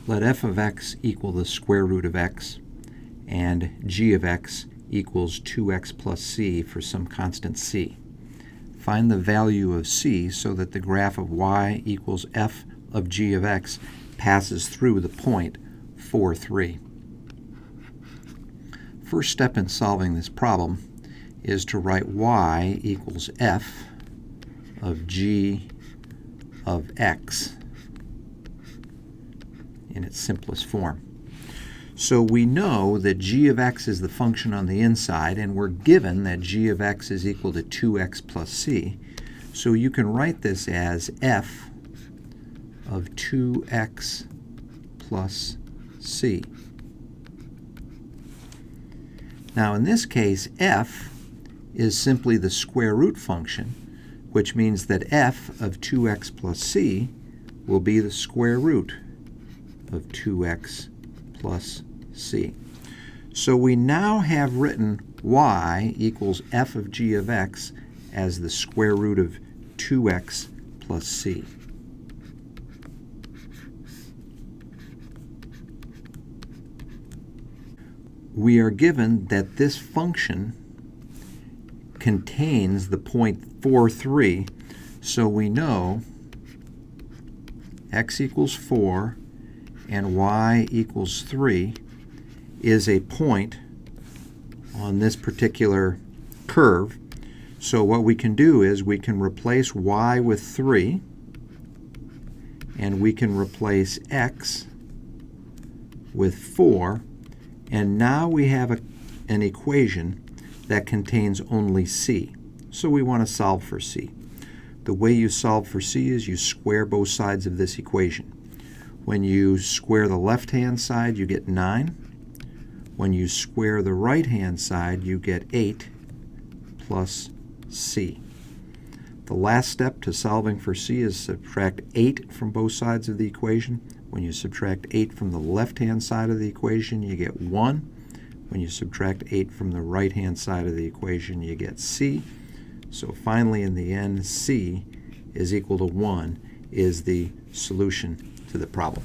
Let f of x equal the square root of x, and g of x equals 2x plus c for some constant c. Find the value of c so that the graph of y equals f of g of x passes through the point 4, 3. First step in solving this problem is to write y equals f of g of x in its simplest form. So we know that g of x is the function on the inside, and we're given that g of x is equal to 2x plus c. So you can write this as f of 2x plus c. Now in this case, f is simply the square root function, which means that f of 2x plus c will be the square root of 2x plus c. So we now have written y equals f of g of x as the square root of 2x plus c. We are given that this function contains the point 4, 3, so we know x equals 4 and y equals 3 is a point on this particular curve. So what we can do is we can replace y with 3, and we can replace x with 4, and now we have an equation that contains only c. So we want to solve for c. The way you solve for c is you square both sides of this equation. When you square the left-hand side, you get 9. When you square the right-hand side, you get 8 plus c. The last step to solving for c is subtract 8 from both sides of the equation. When you subtract 8 from the left-hand side of the equation, you get 1. When you subtract 8 from the right-hand side of the equation, you get c. So finally, in the end, c is equal to 1 is the solution to the problem.